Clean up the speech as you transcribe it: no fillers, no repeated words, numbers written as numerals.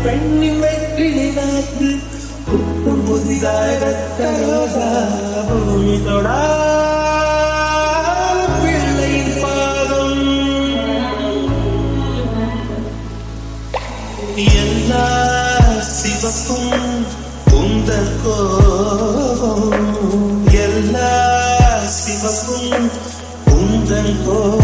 பெண்ணின் வெற்றிலை நாக்கு புத்தம் புதிதாக பூமி தொடா பிள்ளையின் பாதம் எல்லா சிவப்பும் உந்தன் கோபம் எல்லா சிவப்பும் உந்தன் கோபம்